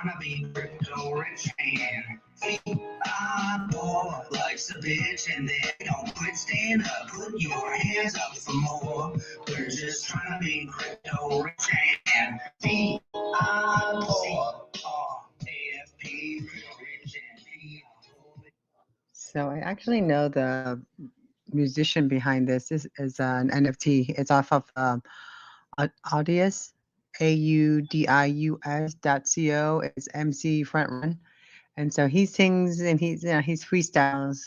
Tryna be crypto rich and boy likes a bitch and they don't quit. Stand up, put your hands up for more. We're just trying to be crypto rich and AFP rich and So I actually know the musician behind this is an NFT. It's off of Audius, AUDIUS.co. It's MC Front Run. And so he sings and he's freestyles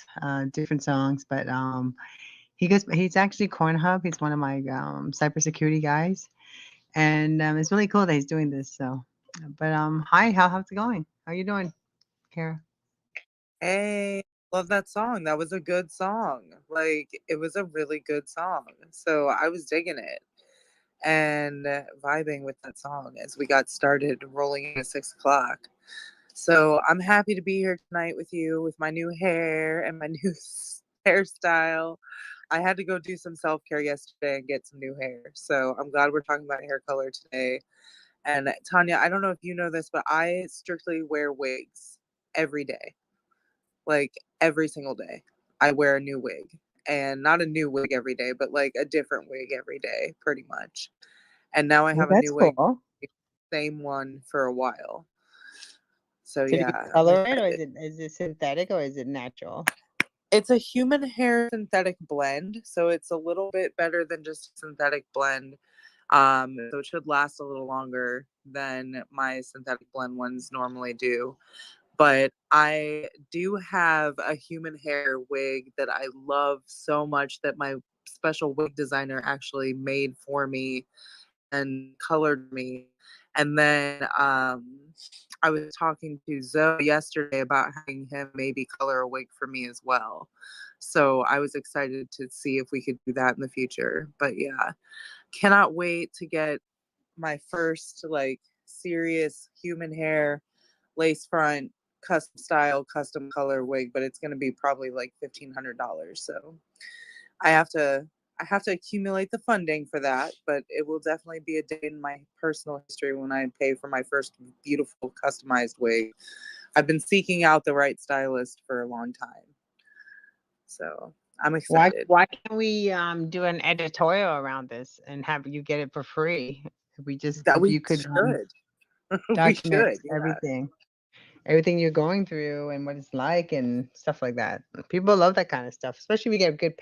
different songs, but he's actually Corn Hub. He's one of my cybersecurity guys, and it's really cool that he's doing this. So, but hi, how's it going? How you doing, Kara? Hey, love that song. That was a good song. Like, it was a really good song. So I was digging it and vibing with that song as we got started rolling in at 6 o'clock. So I'm happy to be here tonight with you with my new hair and my new hairstyle. I had to go do some self care yesterday and get some new hair. So I'm glad we're talking about hair color today. And Tanya, I don't know if you know this, but I strictly wear wigs every day. Like every single day, I wear a new wig. And not a new wig every day, but like a different wig every day, pretty much. And now I Well, have a that's new wig, cool. same one for a while. So So do you yeah, I'm color it, or excited. is it synthetic, or is it natural? It's a human hair synthetic blend, so it's a little bit better than just a synthetic blend. So it should last a little longer than my synthetic blend ones normally do. But I do have a human hair wig that I love so much that my special wig designer actually made for me and colored me. And then I was talking to Zoe yesterday about having him maybe color a wig for me as well. So I was excited to see if we could do that in the future. But yeah, cannot wait to get my first like serious human hair lace front custom style custom color wig, but it's going to be probably like $1,500. So I have to I have to accumulate the funding for that, but it will definitely be a day in my personal history when I pay for my first beautiful customized wig. I've been seeking out the right stylist for a long time. So I'm Why excited. why can't we do an editorial around this and have you get it for free? That If we you could should. We document should, yeah. everything you're going through and what it's like and stuff like that. People love that kind of stuff, especially if you get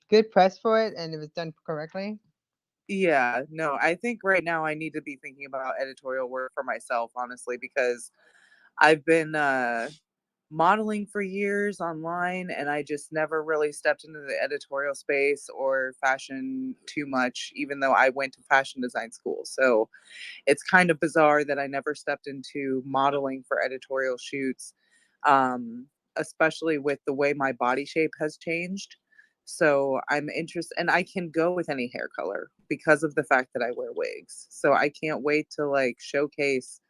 good press for it and if it's done correctly. Yeah, no, I think right now I need to be thinking about editorial work for myself, honestly, because I've been modeling for years online and I just never really stepped into the editorial space or fashion too much, even though I went to fashion design school. So it's kind of bizarre that I never stepped into modeling for editorial shoots, um, especially with the way my body shape has changed. So I'm interested, and I can go with any hair color because of the fact that I wear wigs. So I can't wait to like showcase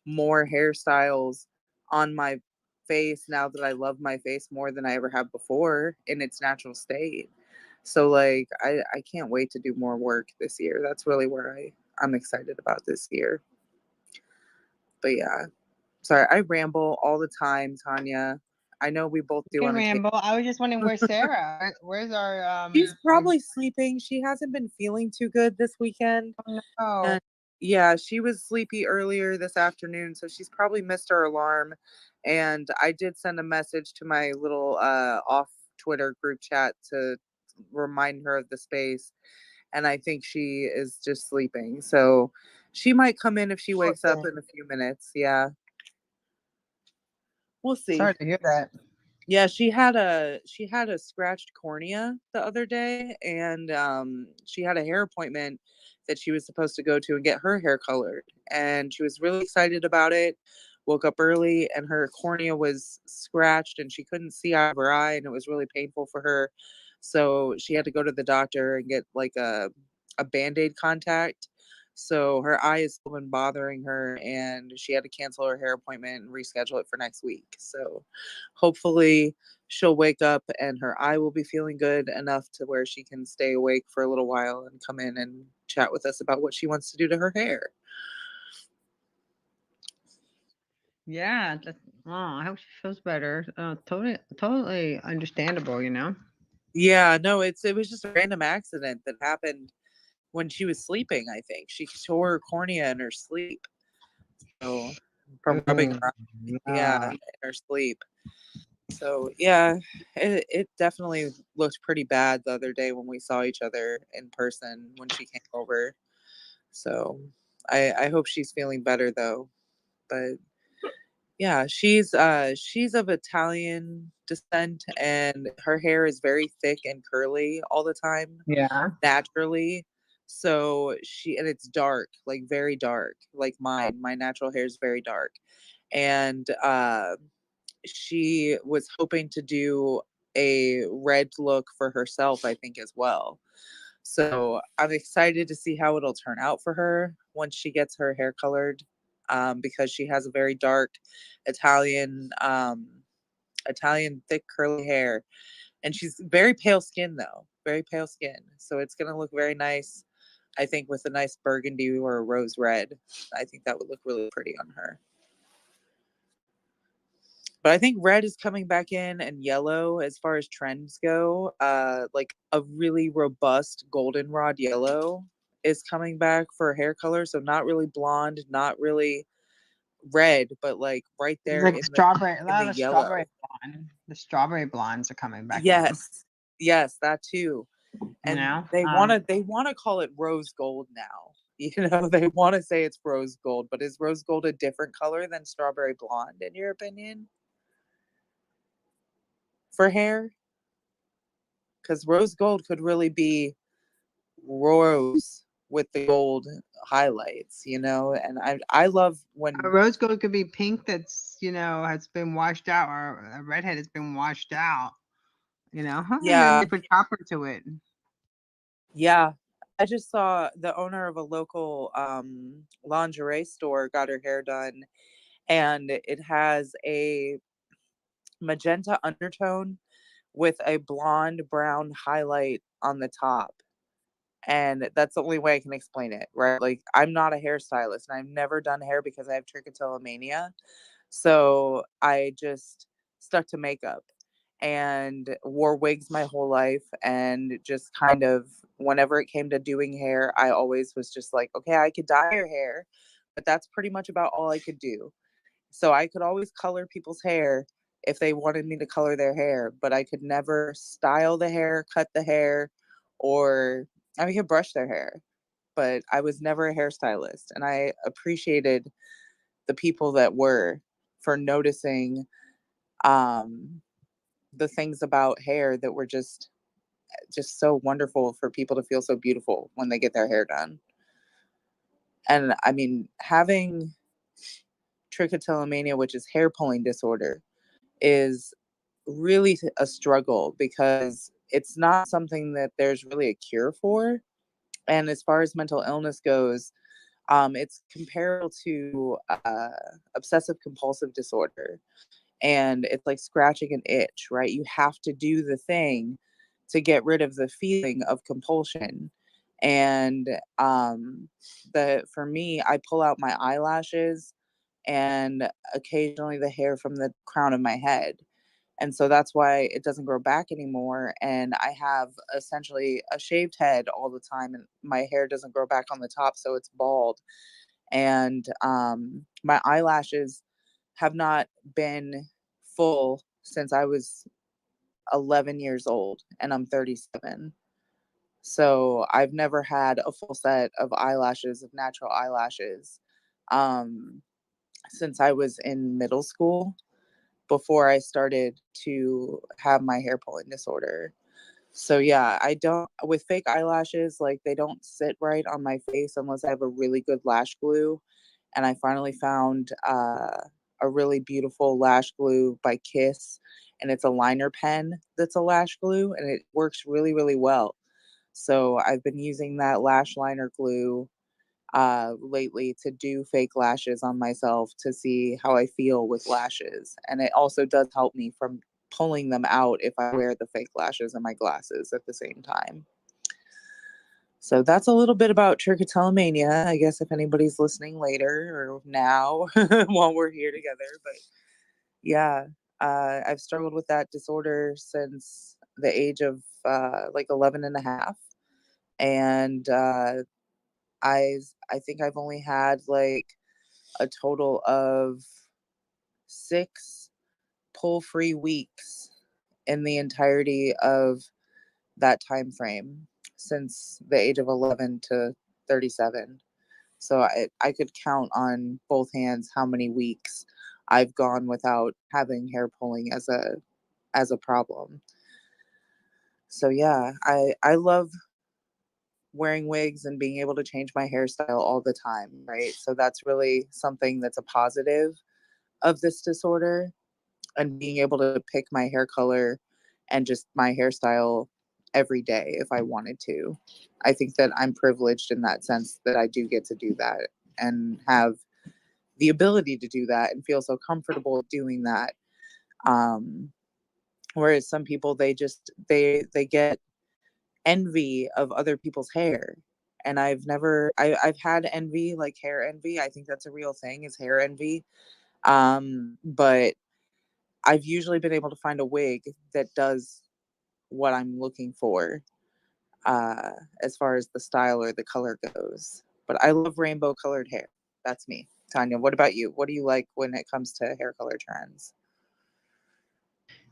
more hairstyles on my face now that I love my face more than I ever have before in its natural state. So like I can't wait to do more work this year. That's really where I'm excited about this year. But yeah. Sorry, I ramble all the time, Tanya. I know we both You do can on occasion. ramble. I was just wondering where's Sarah? Where's She's our probably sleeping. She hasn't been feeling too good this weekend. oh no. And yeah, she was sleepy earlier this afternoon, so she's probably missed her alarm. And I did send a message to my little off Twitter group chat to remind her of the space. And I think she is just sleeping. So she might come in if she Poor wakes up thing. in a few minutes. Yeah, we'll see. Sorry to hear that. Yeah, she had a scratched cornea the other day, and she had a hair appointment that she was supposed to go to and get her hair colored, and she was really excited about it. Woke up early, and her cornea was scratched, and she couldn't see out of her eye, and it was really painful for her. So she had to go to the doctor and get like a Band-Aid contact. So her eye has still been bothering her, and she had to cancel her hair appointment and reschedule it for next week. So hopefully she'll wake up and her eye will be feeling good enough to where she can stay awake for a little while and come in and chat with us about what she wants to do to her hair. Yeah. Oh, I hope she feels better. Totally understandable, you know? Yeah, no, it was just a random accident that happened when she was sleeping, I think. She tore her cornea in her sleep. So from rubbing Oh, around, yeah, yeah. in her sleep. So yeah, it definitely looked pretty bad the other day when we saw each other in person when she came over. So I hope she's feeling better though. But yeah, she's of Italian descent and her hair is very thick and curly all the time, Yeah. naturally. So and it's dark, like very dark, like mine. My natural hair is very dark. And she was hoping to do a red look for herself, I think, as well. So I'm excited to see how it'll turn out for her once she gets her hair colored, because she has a very dark Italian, Italian thick curly hair, and she's very pale skin though, very pale skin. So it's gonna look very nice, I think, with a nice burgundy or a rose red. I think that would look really pretty on her. But I think red is coming back in and yellow as far as trends go. Like a really robust goldenrod yellow is coming back for hair color. So not really blonde, not really red, but like right It's there like strawberry. A in lot the of the strawberry yellow. blonde. The strawberry blondes are coming back in. Yes. Yes, that too. You And know? they wanna call it rose gold now. You know, they want to say it's rose gold, but is rose gold a different color than strawberry blonde in your opinion for hair? Because rose gold could really be rose with the gold highlights, you know. And I love A when rose gold could be pink that's, has been washed out, or a redhead has been washed out, and then yeah, they put copper to it. yeah. I just saw the owner of a local lingerie store got her hair done, and it has a magenta undertone with a blonde brown highlight on the top. And that's the only way I can explain it, right? Like, I'm not a hairstylist and I've never done hair because I have trichotillomania. So I just stuck to makeup and wore wigs my whole life. And just kind of, whenever it came to doing hair, I always was just like, okay, I could dye your hair, but that's pretty much about all I could do. So I could always color people's hair if they wanted me to color their hair, but I could never style the hair, cut the hair, or I could brush their hair. But I was never a hairstylist. And I appreciated the people that were, for noticing um, the things about hair that were just so wonderful for people to feel so beautiful when they get their hair done. And I mean, having trichotillomania, which is hair pulling disorder, is really a struggle because it's not something that there's really a cure for. And as far as mental illness goes, it's comparable to obsessive compulsive disorder. And it's like scratching an itch, right? You have to do the thing to get rid of the feeling of compulsion. And for me, I pull out my eyelashes and occasionally the hair from the crown of my head. And so that's why it doesn't grow back anymore. And I have essentially a shaved head all the time, and my hair doesn't grow back on the top, so it's bald. And my eyelashes have not been full since I was 11 years old, and I'm 37. So I've never had a full set of eyelashes, of natural eyelashes, um, since I was in middle school, before I started to have my hair pulling disorder. So yeah, I don't, with fake eyelashes, like they don't sit right on my face unless I have a really good lash glue. And I finally found a really beautiful lash glue by Kiss, and it's a liner pen that's a lash glue, and it works really, really well. So I've been using that lash liner glue lately to do fake lashes on myself to see how I feel with lashes. And it also does help me from pulling them out if I wear the fake lashes and my glasses at the same time. So that's a little bit about trichotillomania. I guess if anybody's listening later or now while we're here together. But yeah, I've struggled with that disorder since the age of like 11 and a half. And I think I've only had like a total of 6 pull-free weeks in the entirety of that time frame since the age of 11 to 37. So I could count on both hands how many weeks I've gone without having hair pulling as a problem. So yeah, I love wearing wigs and being able to change my hairstyle all the time, right? So that's really something that's a positive of this disorder, and being able to pick my hair color and just my hairstyle every day if I wanted to. I think that I'm privileged in that sense that I do get to do that and have the ability to do that and feel so comfortable doing that. Um, Whereas some people, they get envy of other people's hair. And I've had envy, like hair envy. I think that's a real thing, is hair envy. But I've usually been able to find a wig that does what I'm looking for, as far as the style or the color goes. But I love rainbow colored hair. That's me. Tanya, what about you? What do you like when it comes to hair color trends?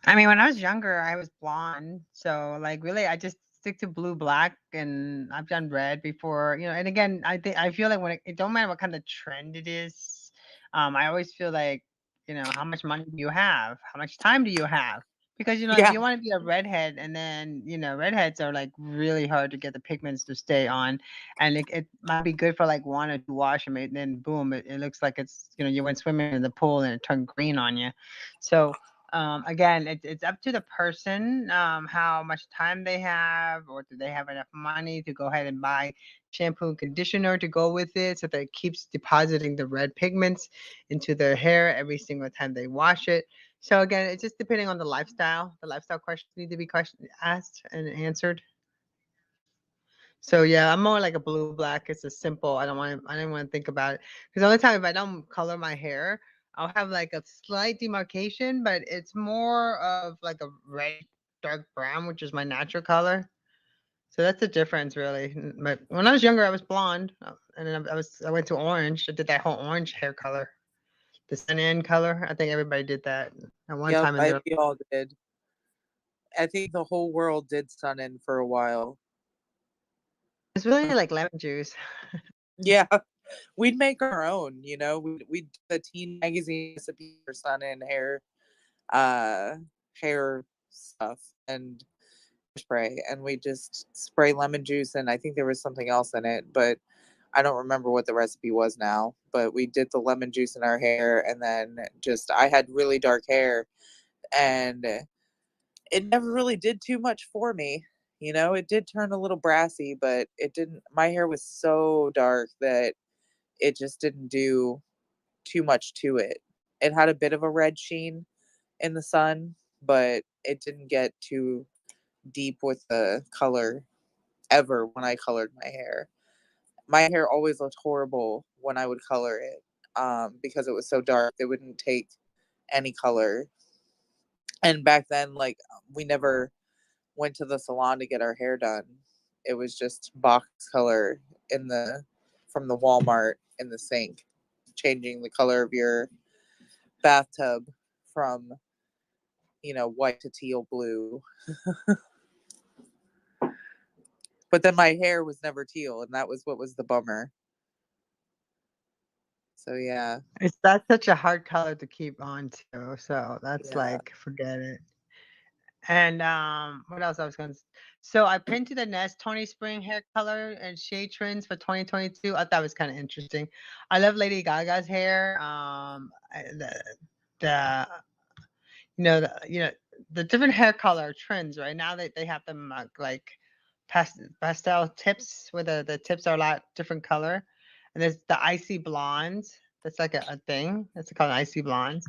I mean, when I was younger, I was blonde. So, like, really, I just stick to blue, black, and I've done red before, you know. And again, I feel like when it don't matter what kind of trend it is, I always feel like, you know, how much money do you have? How much time do you have? Because, you know, if Yeah. you want to be a redhead, and then, you know, redheads are like really hard to get the pigments to stay on, and it might be good for like 1 or 2 wash, and then boom, it looks like it's, you know, you went swimming in the pool and it turned green on you. So again, it's up to the person, how much time they have, or do they have enough money to go ahead and buy shampoo and conditioner to go with it, so that it keeps depositing the red pigments into their hair every single time they wash it. So again, it's just depending on the lifestyle. The lifestyle questions need to be asked and answered. So yeah, I'm more like a blue black. It's a simple. I don't want to think about it, because the only time if I don't color my hair, I'll have like a slight demarcation, but it's more of like a red dark brown, which is my natural color. So that's the difference really. But when I was younger, I was blonde, and then I went to orange. I did that whole orange hair color, the sun in color. I think everybody did that at one Yep, time in their. we all did. I think the whole world did sun in for a while. It's really like lemon juice. Yeah, we'd make our own, you know. We'd do the teen magazine recipe for sun in uh, hair stuff and spray, and we just spray lemon juice, and I think there was something else in it, but I don't remember what the recipe was now. But we did the lemon juice in our hair, and then just I had really dark hair, and it never really did too much for me. You know, it did turn a little brassy, but it didn't. My hair was so dark that it just didn't do too much to it. It had a bit of a red sheen in the sun, but it didn't get too deep with the color ever when I colored my hair. My hair always looked horrible when I would color it, because it was so dark. It wouldn't take any color. And back then, like, we never went to the salon to get our hair done. It was just box color in the from the Walmart in the sink, changing the color of your bathtub from, white to teal blue. But then my hair was never teal, and that was what was the bummer. So yeah. That's such a hard color to keep on to. So that's Yeah. like, forget it. And what else I was going to so I printed the Nest Tony Spring hair color and shade trends for 2022. I thought it was kind of interesting. I love Lady Gaga's hair. The you know the different hair color trends right now, they have them like pastel tips, where the tips are a lot different color. And there's the icy blondes. That's like a thing. That's called icy blondes.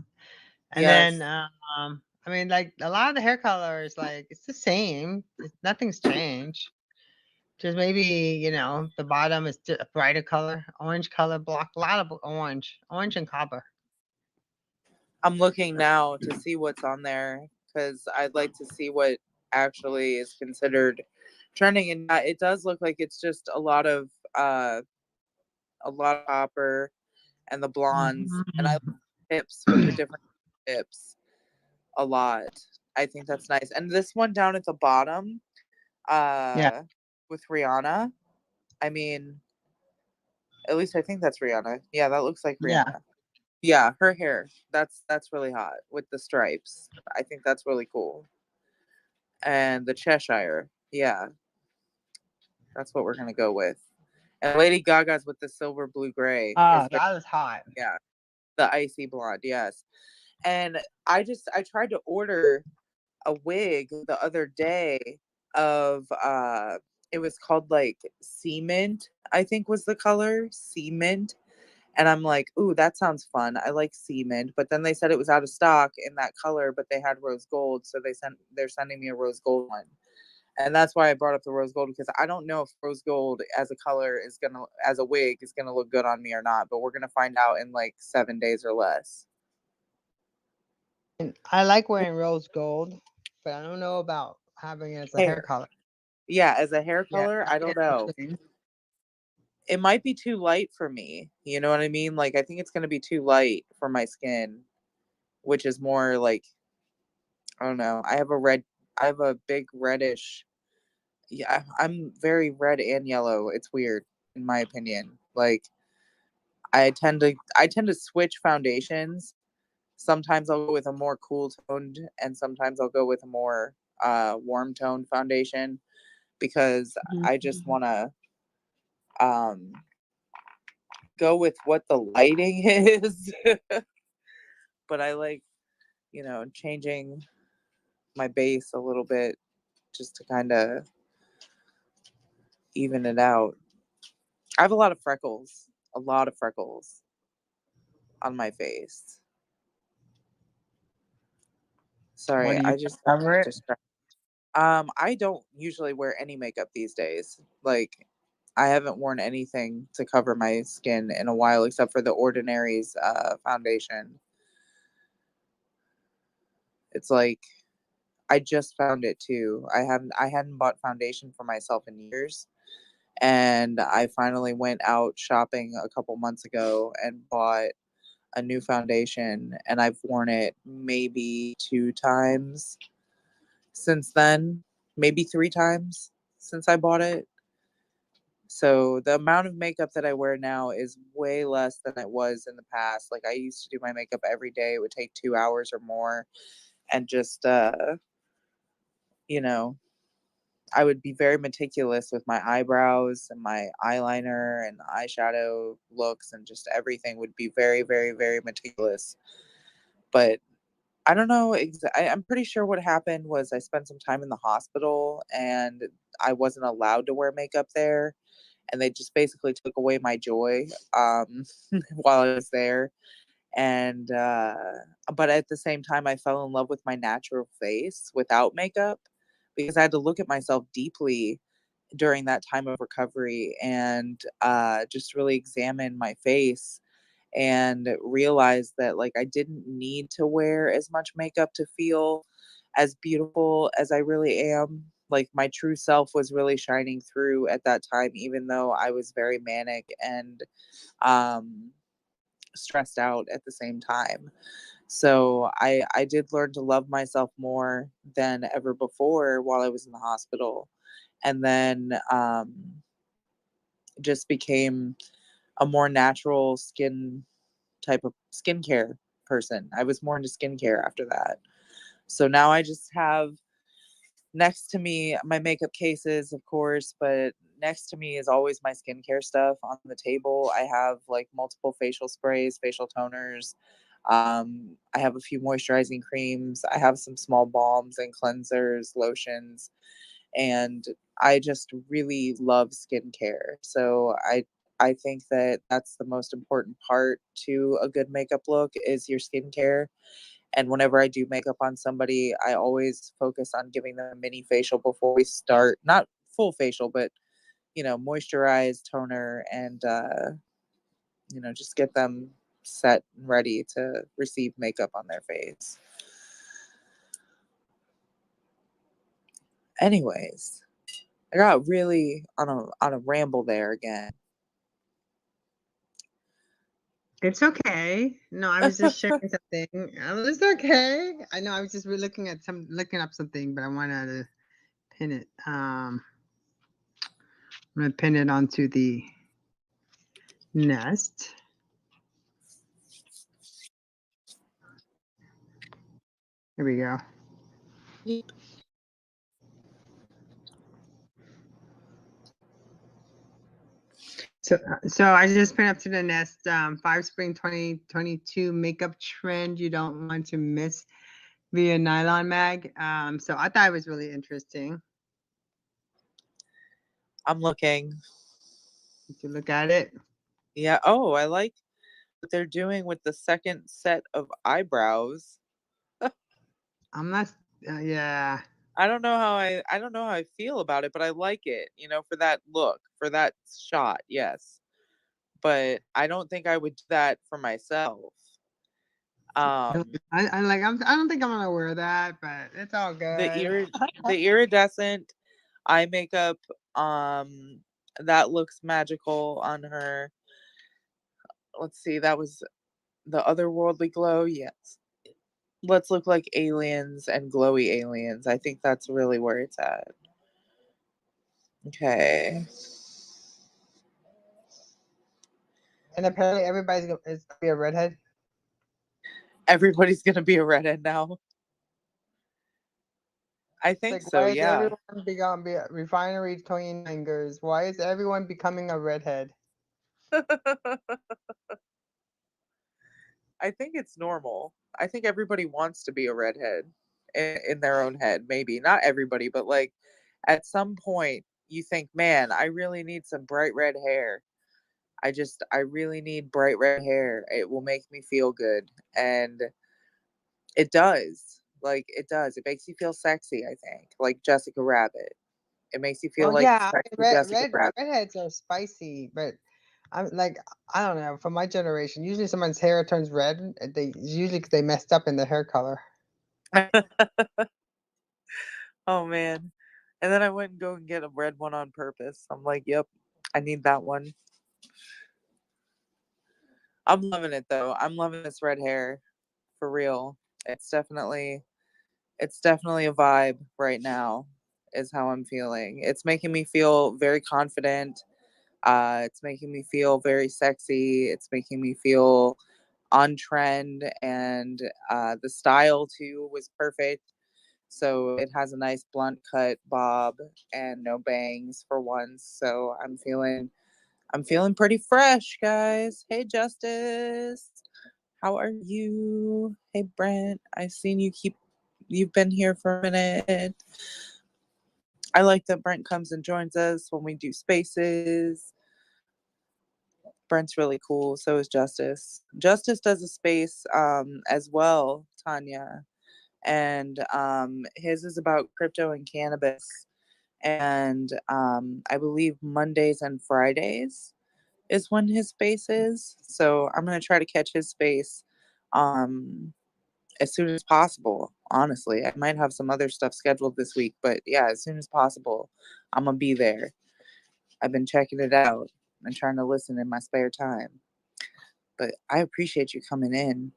And then, Yes. I mean, like a lot of the hair colors, like it's the same. Nothing's changed. Just maybe, the bottom is a brighter color, orange color block, a lot of orange and copper. I'm looking now to see what's on there because I'd like to see what actually is considered trending. And it does look like it's just a lot of copper and the blondes, and I like tips with the different tips a lot. I think that's nice. And this one down at the bottom, Yeah, with Rihanna. I mean, at least I think that's Rihanna. Yeah, that looks like yeah. Rihanna. Yeah, her hair. That's really hot with the stripes. I think that's really cool. And the Cheshire. Yeah, that's what we're gonna go with. And Lady Gaga's with the silver blue gray Oh, is her. that was hot. Yeah, the icy blonde. Yes. And I tried to order a wig the other day of it was called like cement, I think was the color cement. And I'm like, ooh, that sounds fun. I like cement. But then they said it was out of stock in that color, but they had rose gold. So they're sending me a rose gold one. And that's why I brought up the rose gold, because I don't know if rose gold as a color as a wig is gonna look good on me or not. But we're gonna find out in like 7 days or less. And I like wearing rose gold, but I don't know about having it as a hair Hair. color. Yeah, as a hair Yeah, color, that'd I be don't know. interesting. It might be too light for me. You know what I mean? Like I think it's gonna be too light for my skin, which is more like, I don't know. I have a big reddish. Yeah, I'm very red and yellow. It's weird in my opinion. Like I tend to switch foundations. Sometimes I'll go with a more cool toned, and sometimes I'll go with a more warm toned foundation, because Mhm. I just want to um go with what the lighting is. But I like, changing my base a little bit just to kind of even it out. I have a lot of freckles on my face. What Sorry, do you I just got cover it? distracted. I don't usually wear any makeup these days. Like, I haven't worn anything to cover my skin in a while, except for the Ordinary's foundation. It's like I just found it too. I hadn't bought foundation for myself in years, and I finally went out shopping a couple months ago and bought a new foundation, and I've worn it maybe 2 times since then, maybe 3 times since I bought it. So the amount of makeup that I wear now is way less than it was in the past. Like I used to do my makeup every day. It would take 2 hours or more, and just you know, I would be very meticulous with my eyebrows and my eyeliner and eyeshadow looks, and just everything would be very, very, very meticulous. But I don't know. I'm pretty sure what happened was I spent some time in the hospital, and I wasn't allowed to wear makeup there. And they just basically took away my joy while I was there. And, but at the same time, I fell in love with my natural face without makeup, because I had to look at myself deeply during that time of recovery, and just really examine my face and realize that like I didn't need to wear as much makeup to feel as beautiful as I really am. Like my true self was really shining through at that time, even though I was very manic and um, stressed out at the same time. So I did learn to love myself more than ever before while I was in the hospital, and then just became a more natural type of skincare person. I was more into skincare after that. So now I just have next to me my makeup cases, of course, but next to me is always my skincare stuff on the table. I have like multiple facial sprays, facial toners. I have a few moisturizing creams. I have some small balms and cleansers, lotions, and I just really love skincare. So I think that that's the most important part to a good makeup look is your skincare. And whenever I do makeup on somebody, I always focus on giving them a mini facial before we start. Not full facial, but moisturize, toner, and just get them set and ready to receive makeup on their face. Anyways, I got really on a ramble there again. It's okay. No, I was just sharing something. It's okay. I know I was just looking up something, but I wanted to pin it. I'm gonna pin it onto the nest. Here we go. Yep. So I just pinned up to the nest 5 Spring 2022 makeup trend you don't want to miss via Nylon Mag. So I thought it was really interesting. I'm looking. To look at it. Yeah. Oh, I like what they're doing with the second set of eyebrows. I'm not. Yeah. I don't know how I feel about it, but I like it. For that look, for that shot. Yes. But I don't think I would do that for myself. I don't think I'm gonna wear that, but it's all good. The iridescent eye makeup, that looks magical on her. Let's see, that was the otherworldly glow. Yes. Let's look like aliens and glowy aliens. I think that's really where it's at. Okay. And apparently everybody's gonna be a redhead. Everybody's gonna be a redhead now. I think so. Why is Yeah. everyone be refinery 29ers? Why is everyone becoming a redhead? I think it's normal. I think everybody wants to be a redhead in their own head. Maybe not everybody, but like at some point you think, man, I really need some bright red hair. I really need bright red hair. It will make me feel good. And it does. Like it does. It makes you feel sexy, I think. Like Jessica Rabbit. It makes you feel like sexy Jessica Rabbit. Redheads are spicy, but I'm like, I don't know. For my generation, usually someone's hair turns red. Because they messed up in the hair color. Oh man. And then I went and go and get a red one on purpose. I'm like, yep, I need that one. I'm loving it though. I'm loving this red hair for real. It's definitely a vibe right now is how I'm feeling. It's making me feel very confident. It's making me feel very sexy. It's making me feel on trend, and the style too was perfect. So it has a nice blunt cut bob and no bangs for once. So I'm feeling pretty fresh, guys. Hey Justice, how are you? Hey Brent, I've seen you've been here for a minute. I like that Brent comes and joins us when we do spaces. Brent's really cool. So is Justice. Justice does a space as well, Tanya. And his is about crypto and cannabis. And I believe Mondays and Fridays is when his space is. So I'm going to try to catch his space as soon as possible. Honestly, I might have some other stuff scheduled this week, but yeah, as soon as possible, I'm going to be there. I've been checking it out and trying to listen in my spare time. But I appreciate you coming in.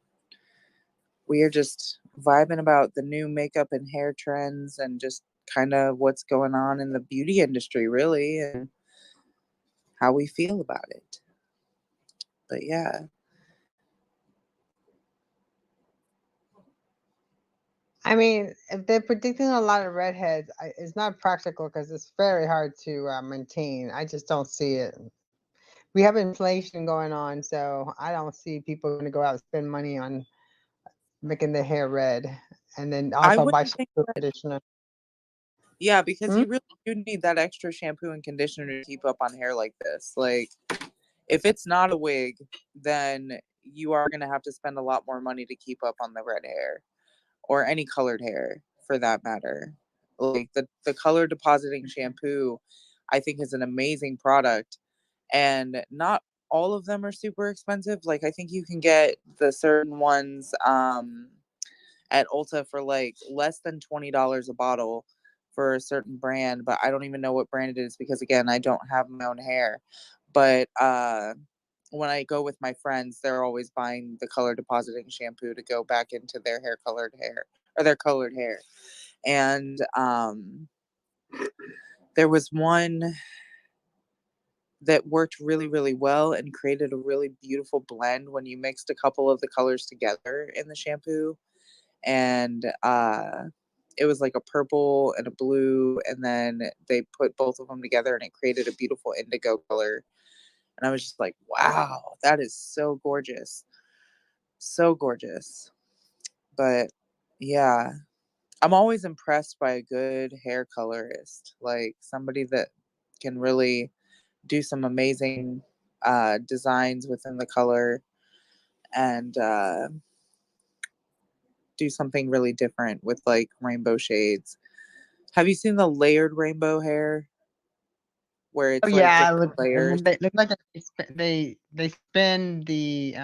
We are just vibing about the new makeup and hair trends and just kind of what's going on in the beauty industry, really, and how we feel about it. But yeah. I mean, if they're predicting a lot of redheads, it's not practical because it's very hard to maintain. I just don't see it. We have inflation going on, so I don't see people going to go out and spend money on making their hair red, and then also buy shampoo conditioner. Yeah, because you really do need that extra shampoo and conditioner to keep up on hair like this. Like, if it's not a wig, then you are going to have to spend a lot more money to keep up on the red hair or any colored hair for that matter. Like the color depositing shampoo, I think is an amazing product. And not all of them are super expensive. Like I think you can get the certain ones at Ulta for like less than $20 a bottle for a certain brand, but I don't even know what brand it is because again, I don't have my own hair. But when I go with my friends, they're always buying the color depositing shampoo to go back into their hair colored hair or their colored hair. And there was one that worked really, really well and created a really beautiful blend when you mixed a couple of the colors together in the shampoo. And it was like a purple and a blue, and then they put both of them together and it created a beautiful indigo color. And I was just like, wow, that is so gorgeous. So gorgeous. But yeah, I'm always impressed by a good hair colorist, like somebody that can really do some amazing designs within the color and do something really different with like rainbow shades. Have you seen the layered rainbow hair where Oh it's like yeah, different layers? they look like they spin the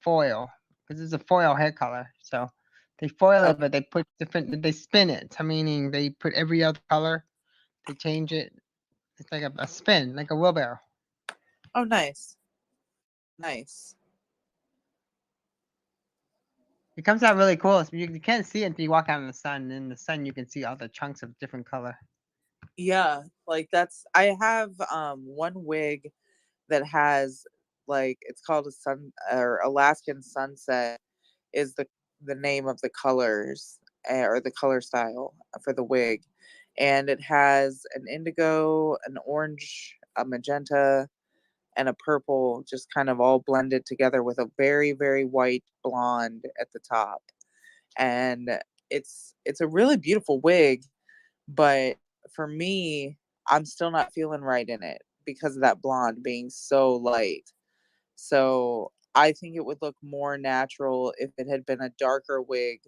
foil because it's a foil hair color. So they foil Oh, it, but they put different. They spin it. So meaning they put every other color. They change it. It's like a spin, like a wheelbarrow. oh, nice, nice. It comes out really cool. So you can't see it until you walk out in the sun. In the sun, you can see all the chunks of different color. Yeah, like that's I have one wig that has like it's called a sun or Alaskan sunset is the name of the colors or the color style for the wig, and it has an indigo, an orange, a magenta, and a purple, just kind of all blended together with a very very white blonde at the top. And it's a really beautiful wig, but for me, I'm still not feeling right in it because of that blonde being so light. So I think it would look more natural if it had been a darker wig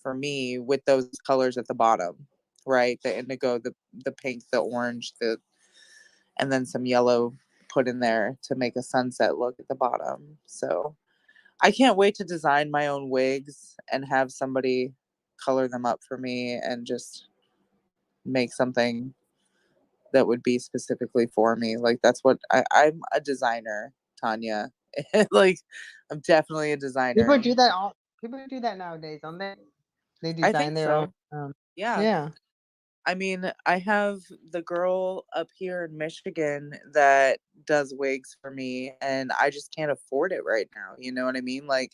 for me with those colors at the bottom, right? The indigo, the pink, the orange, and then some yellow put in there to make a sunset look at the bottom. So I can't wait to design my own wigs and have somebody color them up for me and just make something that would be specifically for me. Like that's what I'm a designer, Tanya. Like I'm definitely a People designer. do that all. People do that nowadays, don't they? They I design think their own. so. Yeah. Yeah. I mean, I have the girl up here in Michigan that does wigs for me, and I just can't afford it right now. You know what I mean? Like,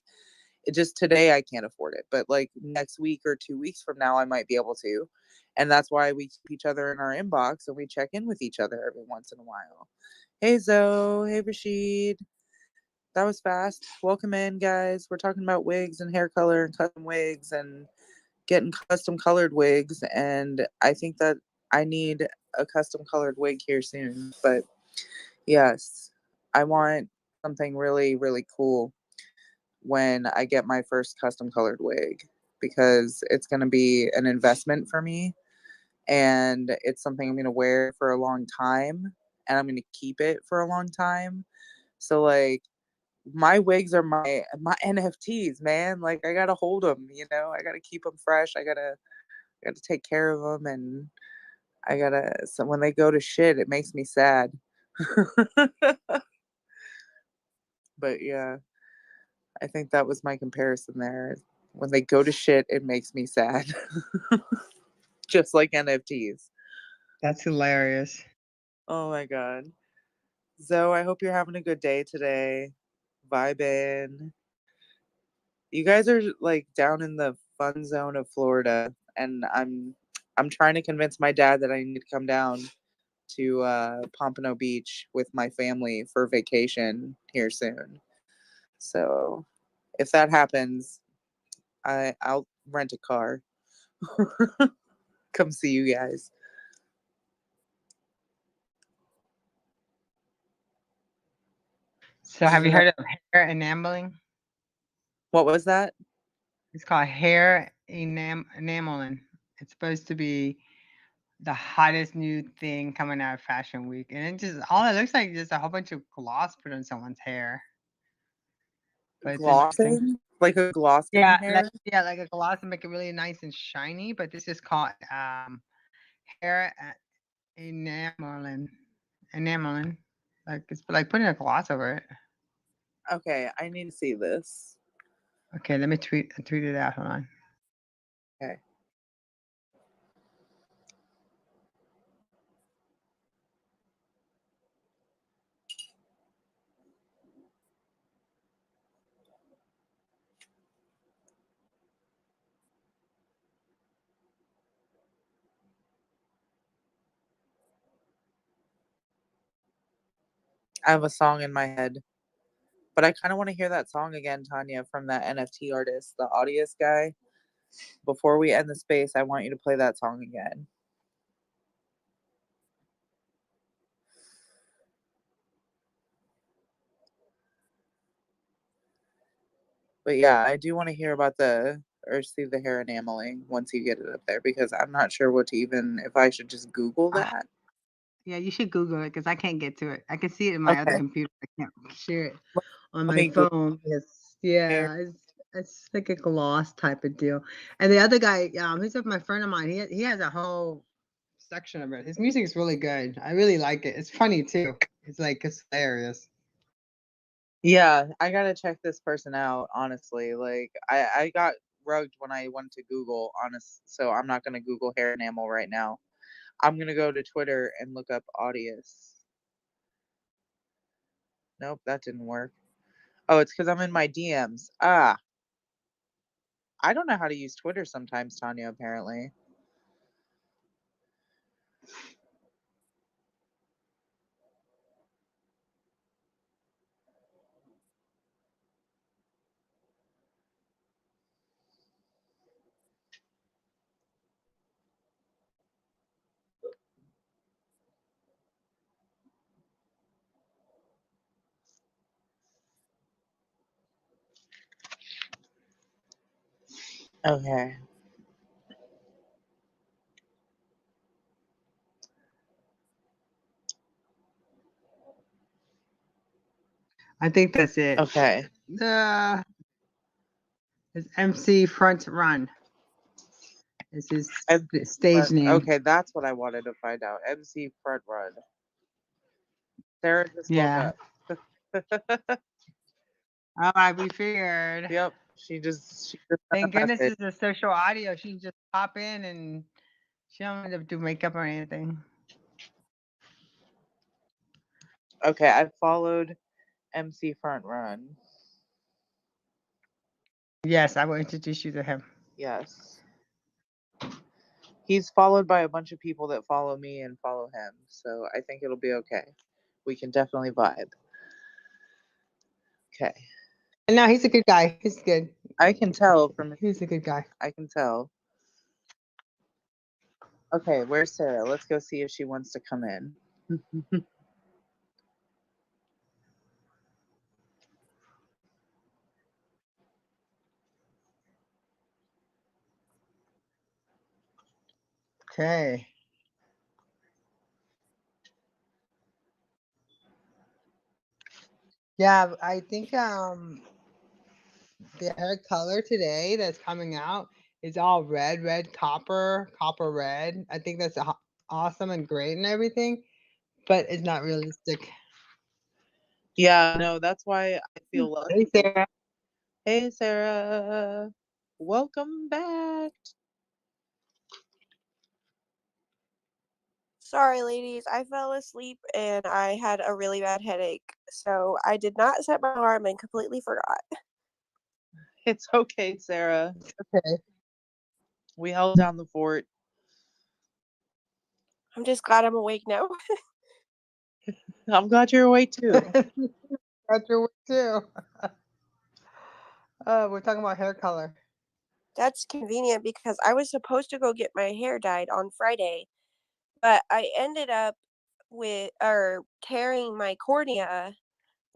it just today I can't afford it, but like next week or 2 weeks from now, I might be able to. And that's why we keep each other in our inbox and we check in with each other every once in a while. Hey, Zoe. Hey, Rashid. That was fast. Welcome in, guys. We're talking about wigs and hair color and custom wigs and getting custom colored wigs. And I think that I need a custom colored wig here soon. But yes, I want something really, really cool when I get my first custom colored wig because it's going to be an investment for me and it's something I'm going to wear for a long time and I'm going to keep it for a long time. So like my wigs are my NFTs, man. Like I got to hold them, you know. I got to keep them fresh. I got to take care of them and I got to so when they go to shit, it makes me sad. But yeah, I think that was my comparison there. When they go to shit, it makes me sad. Just like NFTs. That's hilarious. Oh my god. Zoe, I hope you're having a good day today. Vibing. You guys are like down in the fun zone of Florida, and I'm trying to convince my dad that I need to come down to Pompano Beach with my family for vacation here soon. So if that happens, I'll rent a car. Come see you guys. So have you heard of hair enameling? What was that? It's called hair enameling. It's supposed to be the hottest new thing coming out of Fashion Week, and it looks like just a whole bunch of gloss put on someone's hair. But it's interesting. Glossing? Like a glossing hair? Like a gloss to make it really nice and shiny. But this is called hair enameling. Like it's like putting a gloss over it. Okay, I need to see this. Okay, let me tweet it out. Hold on. Okay. I have a song in my head. But I kind of want to hear that song again, Tanya, from that NFT artist, the Audius guy. Before we end the space, I want you to play that song again. But yeah, I do want to hear about see the hair enameling once you get it up there, because I'm not sure if I should just Google that. Yeah, you should Google it because I can't get to it. I can see it in my other computer. I can't share it on my phone. It's like a gloss type of deal. And the other guy, he's my friend of mine. He has a whole section of it. His music is really good. I really like it. It's funny too. It's hilarious. Yeah, I gotta check this person out, honestly. Like I got rugged when I went to Google, so I'm not gonna Google hair enamel right now. I'm gonna go to Twitter and look up Audius. Nope, that didn't work. Oh, it's because I'm in my DMs. I don't know how to use Twitter sometimes, Tanya, apparently. Okay. I think that's it. Okay. It's MC Front Run. It's his stage name. Okay, that's what I wanted to find out. MC Front Run. Sarah just woke up. All right, we figured. Yep. She just Thank goodness it's a social audio. She can just pop in and she don't have to do makeup or anything. Okay, I followed MC Front Run. Yes, I will introduce you to him. Yes. He's followed by a bunch of people that follow me and follow him, so I think it'll be okay. We can definitely vibe. Okay. And no, he's a good guy. He's good. I can tell he's a good guy. I can tell. Okay, where's Sarah? Let's go see if she wants to come in. Okay. Yeah, I think the hair color today that's coming out is all red, copper red. I think that's awesome and great and everything, but it's not realistic. Yeah, no, that's why I feel lucky. Hey, Sarah. Hey, Sarah. Welcome back. Sorry, ladies. I fell asleep and I had a really bad headache. So I did not set my alarm and completely forgot. It's okay, Sarah. Okay. We held down the fort. I'm just glad I'm awake now. I'm glad you're awake too. Glad you're awake too. We're talking about hair color. That's convenient because I was supposed to go get my hair dyed on Friday, but I ended up tearing my cornea,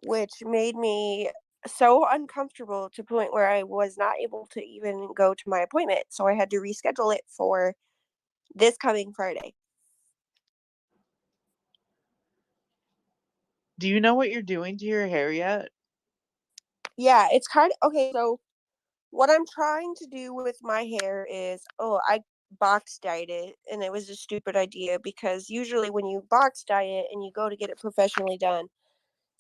which made me so uncomfortable to the point where I was not able to even go to my appointment. So I had to reschedule it for this coming Friday. Do you know what you're doing to your hair yet? Yeah, it's kind of okay. So what I'm trying to do with my hair is, I box dyed it, and it was a stupid idea because usually when you box dye it and you go to get it professionally done,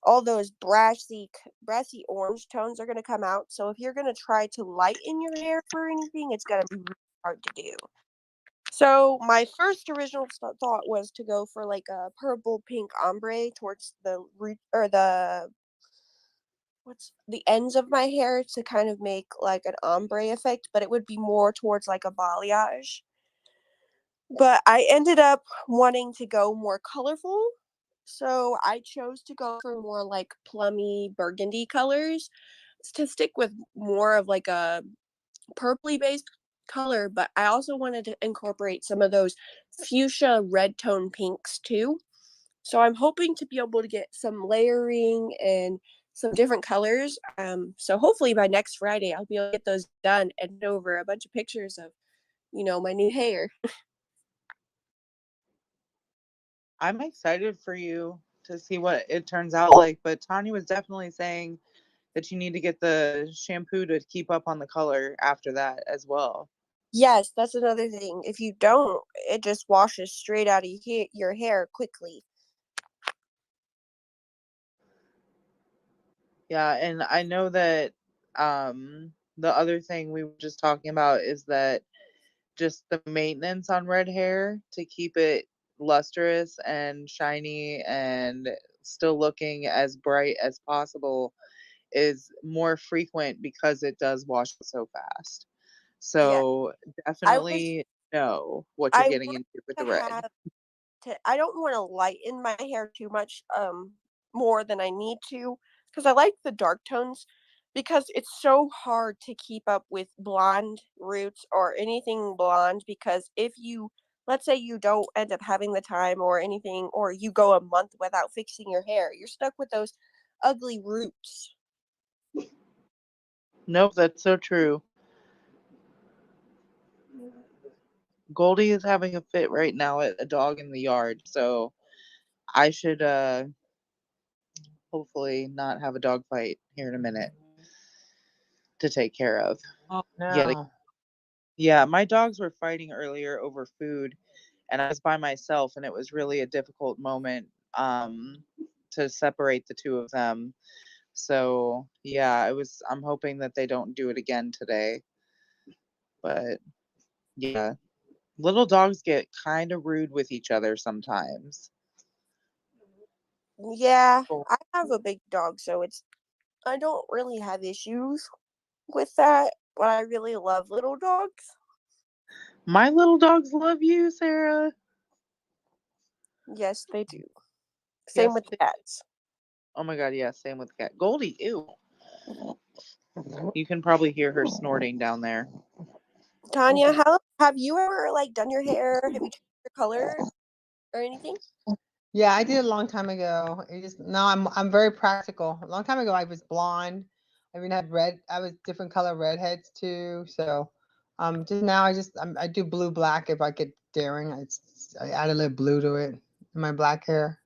all those brassy orange tones are going to come out. So if you're going to try to lighten your hair for anything, it's going to be really hard to do. So my first original thought was to go for like a purple pink ombre towards the root or the what's the ends of my hair to kind of make like an ombre effect, but it would be more towards like a balayage. But I ended up wanting to go more colorful. So I chose to go for more like plummy burgundy colors to stick with more of like a purpley based color, but I also wanted to incorporate some of those fuchsia red tone pinks too. So I'm hoping to be able to get some layering and some different colors. So hopefully by next Friday I'll be able to get those done and over a bunch of pictures of, my new hair. I'm excited for you to see what it turns out like, but Tanya was definitely saying that you need to get the shampoo to keep up on the color after that as well. Yes, that's another thing. If you don't, it just washes straight out of your hair quickly. Yeah, and I know that the other thing we were just talking about is that just the maintenance on red hair to keep it lustrous and shiny and still looking as bright as possible is more frequent because it does wash so fast. Yeah, So I was definitely know what you're I getting want into with to the red. have I don't want to lighten my hair too much more than I need to because I like the dark tones because it's so hard to keep up with blonde roots or anything blonde because if you let's say you don't end up having the time or anything or you go a month without fixing your hair, you're stuck with those ugly roots. Nope, that's so true. Goldie is having a fit right now at a dog in the yard, so I should hopefully not have a dog fight here in a minute to take care of. Oh Yet, no. yeah, my dogs were fighting earlier over food, and I was by myself, and it was really a difficult moment to separate the two of them. So yeah, I'm hoping that they don't do it again today. But yeah, little dogs get kind of rude with each other sometimes. Yeah, I have a big dog, so I don't really have issues with that, but I really love little dogs. My little dogs love you, Sarah. Yes, they do. Same Yes. with cats. Oh my God, yeah, same with cat. Goldie, ew. You can probably hear her snorting down there. Tanya, how have you ever like done your hair? Have you changed your color or anything? Yeah, I did a long time ago. It just now I'm very practical. A long time ago I was blonde. I even had red. I was different color redheads too. So just now I do blue black if I get daring. I add a little blue to it in my black hair.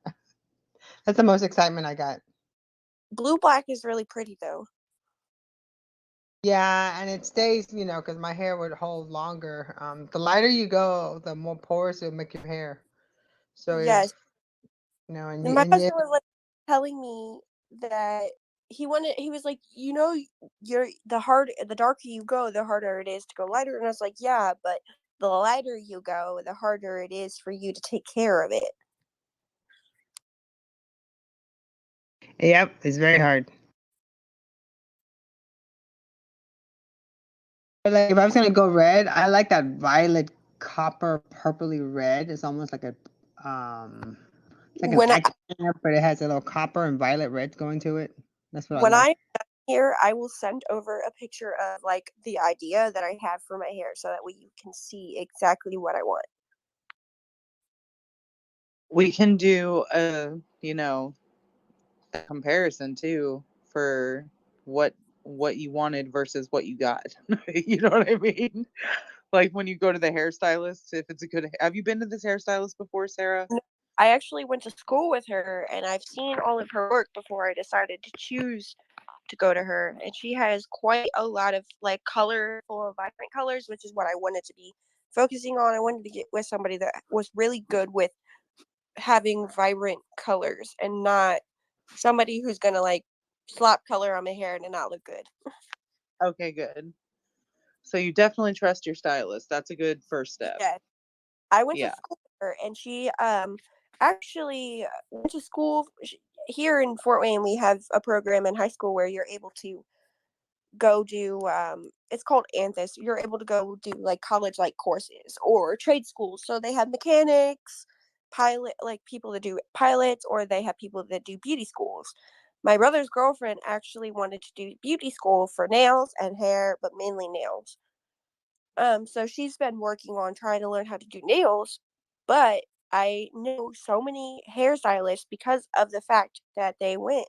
That's the most excitement I got. Blue black is really pretty though. Yeah, and it stays, because my hair would hold longer. The lighter you go, the more porous it'll make your hair. So Yes. and And my husband was like telling me that he was like, you're the darker you go, the harder it is to go lighter. And I was like, yeah, but the lighter you go, the harder it is for you to take care of it. Yep, it's very hard. But like if I was gonna go red, I like that violet copper purpley red. It's almost like it's like an When I accent, but it has a little copper and violet red going to it. That's what I when like. I'm done here, I will send over a picture of like the idea that I have for my hair so that way you can see exactly what I want. We can do a comparison too for what what you wanted versus what you got. You know what I mean? Like when you go to the hairstylist, if it's a good have you been to this hairstylist before, Sarah? I actually went to school with her, and I've seen all of her work before I decided to choose to go to her. And she has quite a lot of like colorful, vibrant colors, which is what I wanted to be focusing on. I wanted to get with somebody that was really good with having vibrant colors and not somebody who's gonna like slap color on my hair and it not look good. Okay, good. So you definitely trust your stylist. That's a good first step. Yeah. I went to Yeah. school with her, and she actually went to school here in Fort Wayne. We have a program in high school where you're able to go do it's called Anthus. You're able to go do like college like courses or trade schools. So they have mechanics, pilot, like people that do pilots, or they have people that do beauty schools. My brother's girlfriend actually wanted to do beauty school for nails and hair, but mainly nails. So she's been working on trying to learn how to do nails, but I know so many hairstylists because of the fact that they went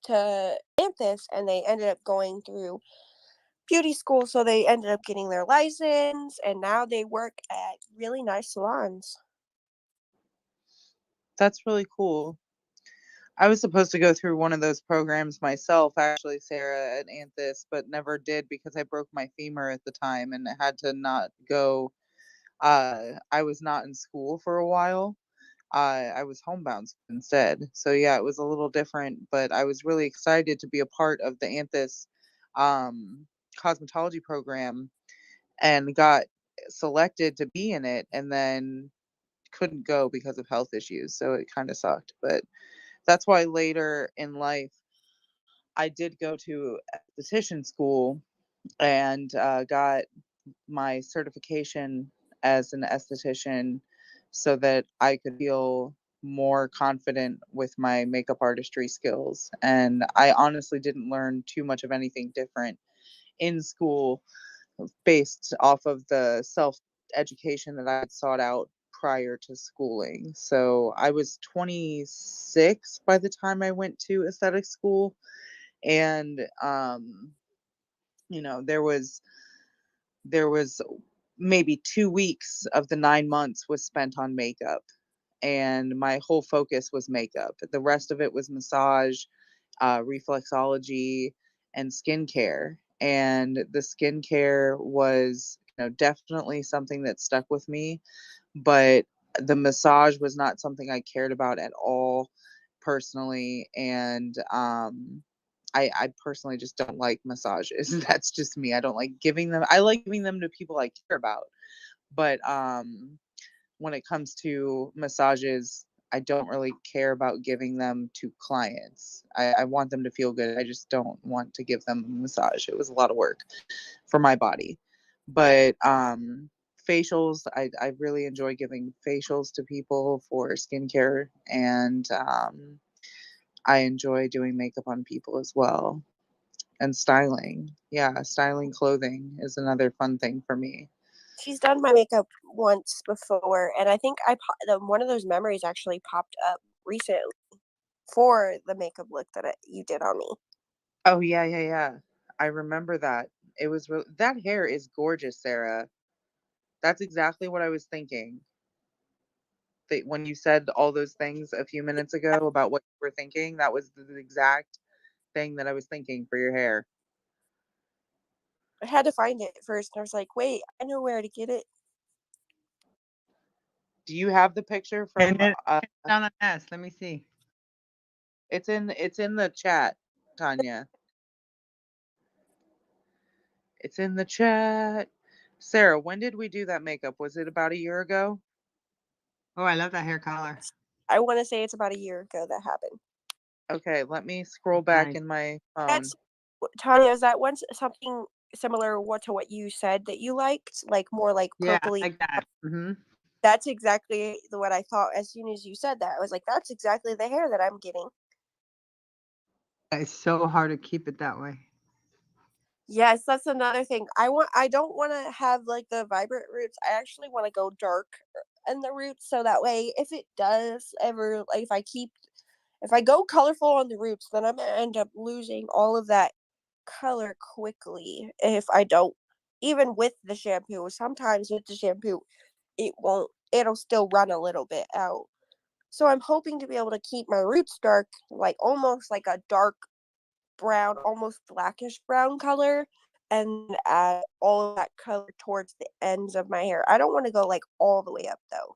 to Anthus and they ended up going through beauty school, so they ended up getting their license and now they work at really nice salons. That's really cool. I was supposed to go through one of those programs myself, actually, Sarah, at Anthus, but never did because I broke my femur at the time and had to not go. I was not in school for a while. I was homebound instead. So yeah, it was a little different, but I was really excited to be a part of the Anthus um, cosmetology program and got selected to be in it, and then couldn't go because of health issues. So it kind of sucked, but that's why later in life I did go to esthetician school and got my certification as an esthetician so that I could feel more confident with my makeup artistry skills. And I honestly didn't learn too much of anything different in school based off of the self education that I had sought out prior to schooling. So I was 26 by the time I went to aesthetic school. And, there was maybe 2 weeks of the 9 months was spent on makeup, and my whole focus was makeup. The rest of it was massage, reflexology, and skincare. And the skincare was, definitely something that stuck with me, but the massage was not something I cared about at all personally. And I personally just don't like massages. That's just me. I don't like giving them. I like giving them to people I care about. But when it comes to massages, I don't really care about giving them to clients. I want them to feel good. I just don't want to give them a massage. It was a lot of work for my body. But facials, I really enjoy giving facials to people for skincare. And I enjoy doing makeup on people as well. And styling. Yeah, styling clothing is another fun thing for me. She's done my makeup once before, and I think one of those memories actually popped up recently for the makeup look that you did on me. Oh, yeah, yeah, yeah. I remember that. It was that hair is gorgeous, Sarah. That's exactly what I was thinking. That when you said all those things a few minutes ago about what you were thinking, that was the exact thing that I was thinking for your hair. I had to find it first, and I was like, "Wait, I know where to get it." Do you have the picture And from then down on S. Let me see. it's in the chat, Tanya. It's in the chat. Sarah, when did we do that makeup? Was it about a year ago? Oh, I love that hair color. I want to say it's about a year ago that happened. Okay, let me scroll back Nice. in my phone. That's Tanya. Is that once something similar to what you said that you liked, like more like Yeah, purpley? like that. Mm-hmm. That's exactly what I thought. As soon as you said that, I was like, "That's exactly the hair that I'm getting." It's so hard to keep it that way. Yes, that's another thing. I don't want to have like the vibrant roots. I actually want to go dark in the roots so that way if it does ever like if I go colorful on the roots, then I'm gonna end up losing all of that color quickly if I don't. Even with the shampoo, sometimes with the shampoo, it'll still run a little bit out. So I'm hoping to be able to keep my roots dark, like almost like a dark brown, almost blackish brown color, and add all of that color towards the ends of my hair. I don't want to go like all the way up though.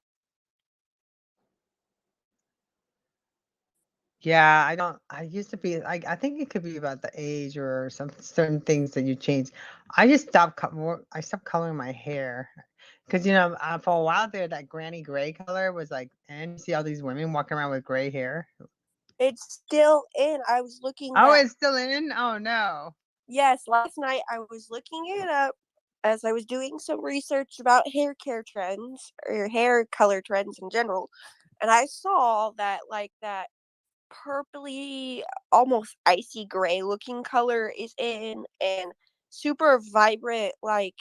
Yeah, I don't. I used to be. I think it could be about the age or some certain things that you change. I just stopped. I stopped coloring my hair because for a while there, that granny gray color was like, and you see all these women walking around with gray hair. It's still in. I was looking Oh, that. it's still in. Oh no. Yes, last night I was looking it up as I was doing some research about hair care trends or hair color trends in general. And I saw that like that purpley, almost icy gray looking color is in, and super vibrant like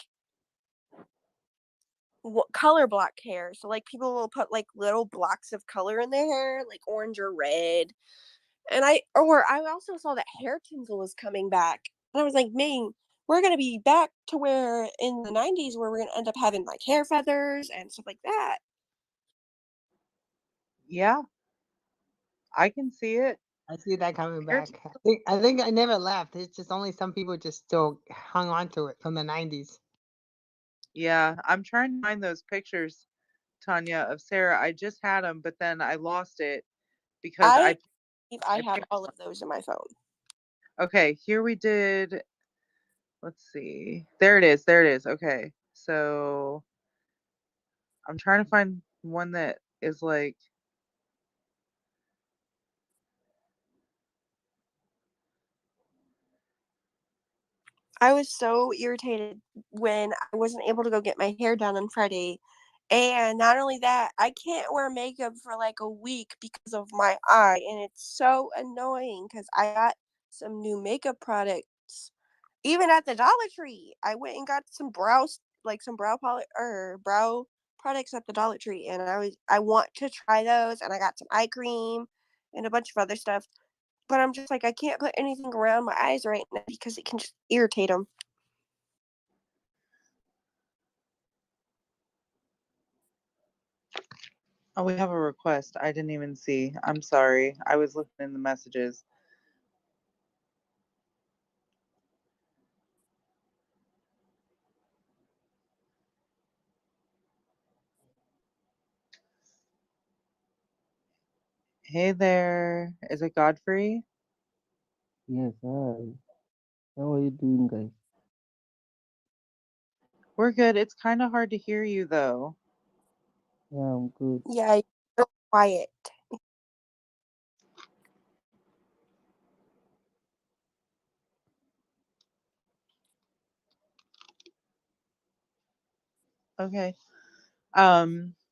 color block hair. So like people will put like little blocks of color in their hair, like orange or red. And I also saw that hair tinsel was coming back. And I was like, man, we're gonna be back to where in the 90s where we're gonna end up having like hair feathers and stuff like that. Yeah, I can see it. I see that coming Hair back. I think I never left. It's just only some people just still hung on to it from the 90s. Yeah, I'm trying to find those pictures, Tanya, of Sarah. I just had them, but then I lost it because I I have picked. all of those in my phone. Okay, here we did. Let's see. There it is. There it is. Okay, so I'm trying to find one that is like. I was so irritated when I wasn't able to go get my hair done on Friday. And not only that, I can't wear makeup for like a week because of my eye. And it's so annoying because I got some new makeup products. Even at the Dollar Tree, I went and got some some brow polish or brow products at the Dollar Tree. And I want to try those. And I got some eye cream and a bunch of other stuff. But I'm just like, I can't put anything around my eyes right now because it can just irritate them. Oh, we have a request. I didn't even see. I'm sorry. I was looking in the messages. Hey there. Is it Godfrey? Yes, hi. How are you doing, guys? We're good. It's kind of hard to hear you though. Yeah, I'm good. Yeah, you're quiet. Okay.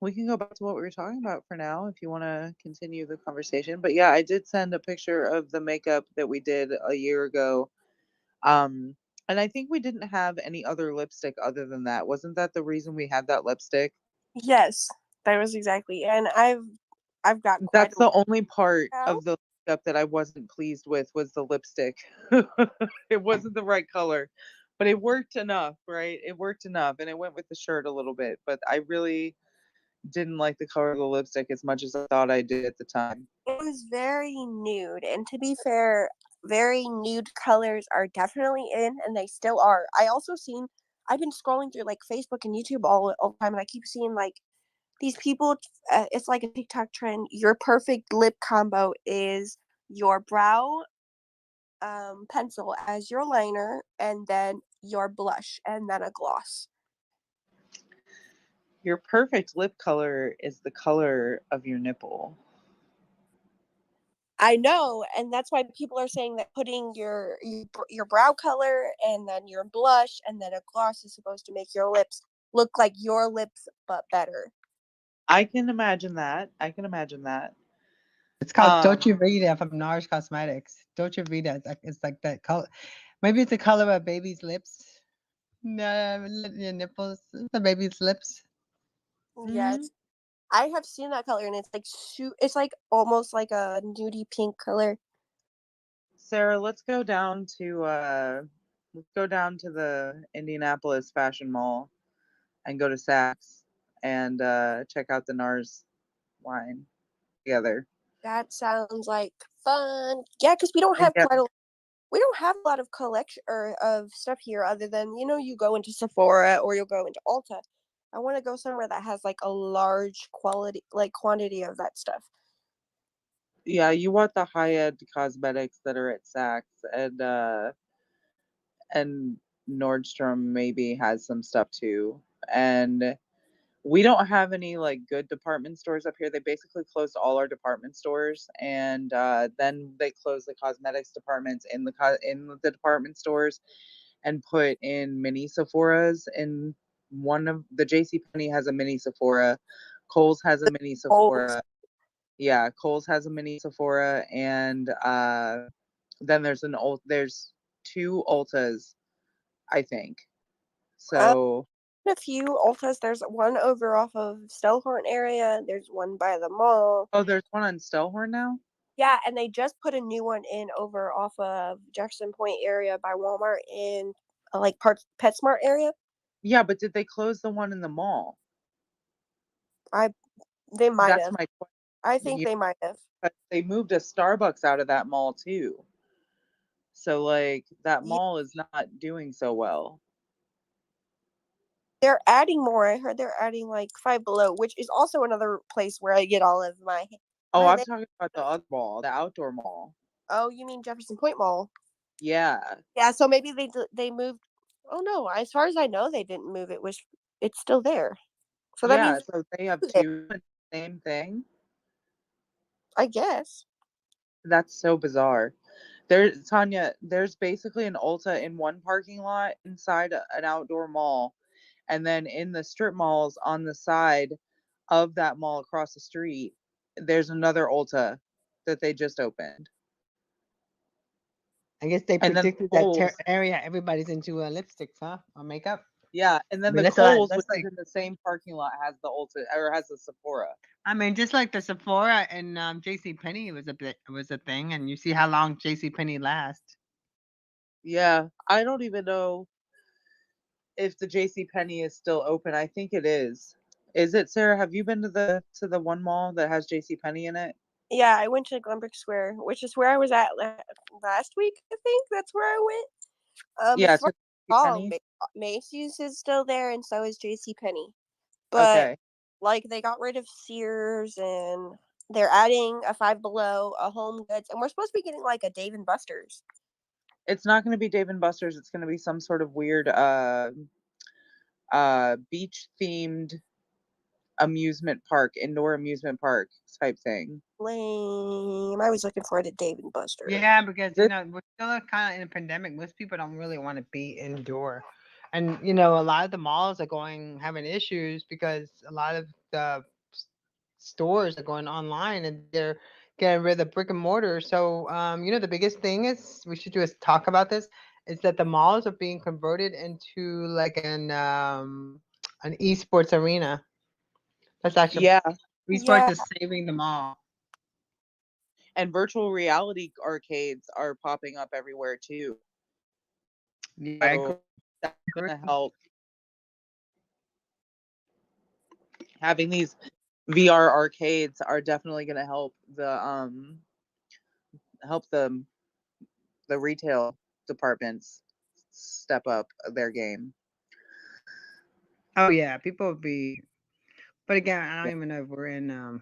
We can go back to what we were talking about for now if you want to continue the conversation. But yeah, I did send a picture of the makeup that we did a year ago. Um, and I think we didn't have any other lipstick other than that. Wasn't that the reason we had that lipstick? Yes, that was exactly. And I've got quite That's a the only part now. of the makeup that I wasn't pleased with was the lipstick. It wasn't the right color, but it worked enough, right? It worked enough and it went with the shirt a little bit, but I really didn't like the color of the lipstick as much as I thought I did at the time. It was very nude, and to be fair, very nude colors are definitely in, and they still are. I've been scrolling through like Facebook and YouTube all the time, and I keep seeing like these people. It's like a TikTok trend. Your perfect lip combo is your brow pencil as your liner, and then your blush, and then a gloss. Your perfect lip color is the color of your nipple. I know, and that's why people are saying that putting your brow color and then your blush and then a gloss is supposed to make your lips look like your lips but better. I can imagine that. I can imagine that. It's called Dolce Vita from NARS Cosmetics. Dolce Vita. It's like that color. Maybe it's the color of baby's lips. No, your nipples. The baby's lips. Mhm. Yes, I have seen that color and it's like it's like almost like a nudie pink color. Sarah, let's go down to the Indianapolis Fashion Mall and go to Saks and check out the NARS line. together. That sounds like fun. Yeah, because we don't And have get, we don't have a lot of collection or of stuff here other than, you go into Sephora or you'll go into Ulta. I want to go somewhere that has like a large quantity of that stuff. yeah, you want the high-end cosmetics that are at Saks, and Nordstrom maybe has some stuff too. And we don't have any like good department stores up here. They basically closed all our department stores, and then they closed the cosmetics departments in the department stores, and put in mini Sephoras. And one of the JCPenney has a mini Sephora, Kohl's has a mini Sephora. Yeah, Kohl's has a mini Sephora, and then there's two Ultas, I think. So A few Ultas. There's one over off of Stellhorn area. There's one by the mall. oh, there's one on Stellhorn now? Yeah, and they just put a new one in over off of Jefferson Point area by Walmart in like PetSmart area. Yeah, but did they close the one in the mall? They might That's have. my question. I think they might have. They moved a Starbucks out of that mall too. So like that Yeah, mall is not doing so well. they're adding more. I heard they're adding like Five Below, which is also another place where I get all of my. Oh, I'm talking about the other mall, the outdoor mall. Oh, you mean Jefferson Point Mall? Yeah. Yeah, so maybe they moved. Oh no, as far as I know, they didn't move it. It's still there? So that Yeah, means so they have two, same thing. I guess. That's so bizarre. Tanya, there's basically an Ulta in one parking lot inside an outdoor mall. And then in the strip malls on the side of that mall across the street, there's another Ulta that they just opened. I guess they And then predicted that area everybody's into lipsticks, huh? Or makeup. Yeah, and then the Kohl's, which is in the same parking lot, has the Ulta or has the Sephora. I mean, just like the Sephora and JCPenney was a thing, and you see how long JCPenney lasts. Yeah, I don't even know if the JCPenney is still open. I think it is. Is it, Sarah? Have you been to the one mall that has JCPenney in it? Yeah, I went to Glenbrook Square, which is where I was at last week. I think that's where I went. Yeah, to JCPenney. Macy's is still there, and so is JCPenney. But okay. like they got rid of Sears, and they're adding a Five Below, a Home Goods, and we're supposed to be getting like a Dave and Buster's. It's not going to be Dave and Buster's. It's going to be some sort of weird beach themed indoor amusement park type thing. Lame. I was looking forward to Dave and Buster's. Yeah, because we're still kind of in a pandemic. Most people don't really want to be indoor, and a lot of the malls are having issues because a lot of the stores are going online and they're getting rid of brick and mortar. So, the biggest thing is we should just talk about this is that the malls are being converted into like an esports arena. That's actually esports is saving the mall. And virtual reality arcades are popping up everywhere too. Yeah, so that's going to help. Having these VR arcades are definitely going to help the retail departments step up their game. Oh yeah, people would be, but again, I don't even know if we're in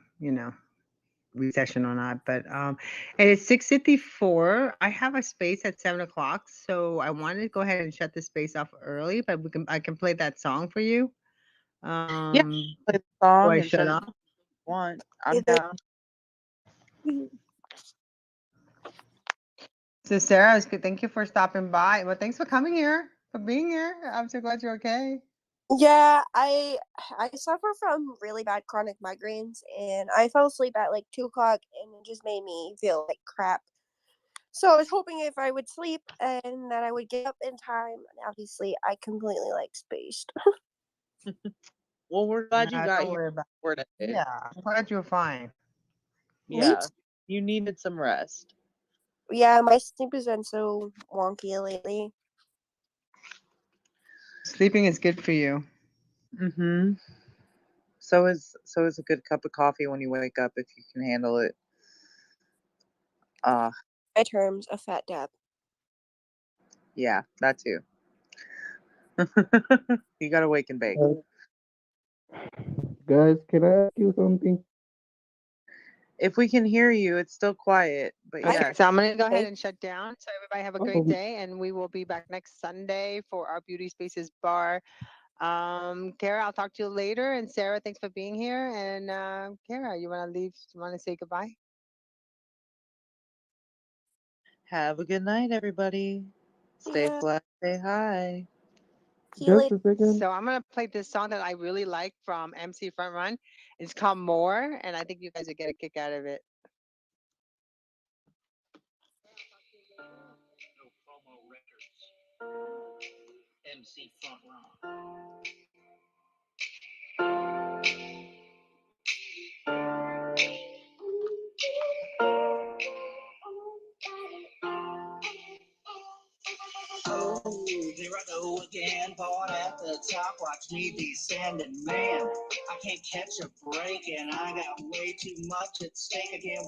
recession or not. But and it's 6:54. I have a space at 7:00, so I wanted to go ahead and shut this space off early, but I can play that song for you. Yeah, play the song and shut off. Want I'm down. So Sarah, it's good. Thank you for stopping by. Well, thanks for coming here, for being here. I'm so glad you're okay. Yeah, I suffer from really bad chronic migraines, and I fell asleep at like 2:00, and it just made me feel like crap. So I was hoping if I would sleep and that I would get up in time. And obviously, I completely like spaced. Well, we're glad you got here. Yeah, I'm glad you're fine. Yeah, you needed some rest. Yeah, my sleep has been so wonky lately. Sleeping is good for you. Mm-hmm. So is a good cup of coffee when you wake up if you can handle it. My terms, a fat dab. Yeah, that too. You gotta wake and bake. Guys, can I ask you something? If we can hear you, it's still quiet, but Okay, yeah. so I'm gonna go ahead Okay. and shut down. So everybody have a great day, and we will be back next Sunday for our Beauty Spaces bar. Kara, I'll talk to you later. And Sarah, thanks for being here. And Kara, you wanna leave? You wanna say goodbye? Have a good night, everybody. Stay Yeah. flat, stay high. See you later. Just a second. So I'm gonna play this song that I really like from MC Front Run. It's called More, and I think you guys will get a kick out of it. MC Front Run. Oh, here I go again, born at the top, watch me descending, man. I can't catch a break, and I got way too much at stake. I can't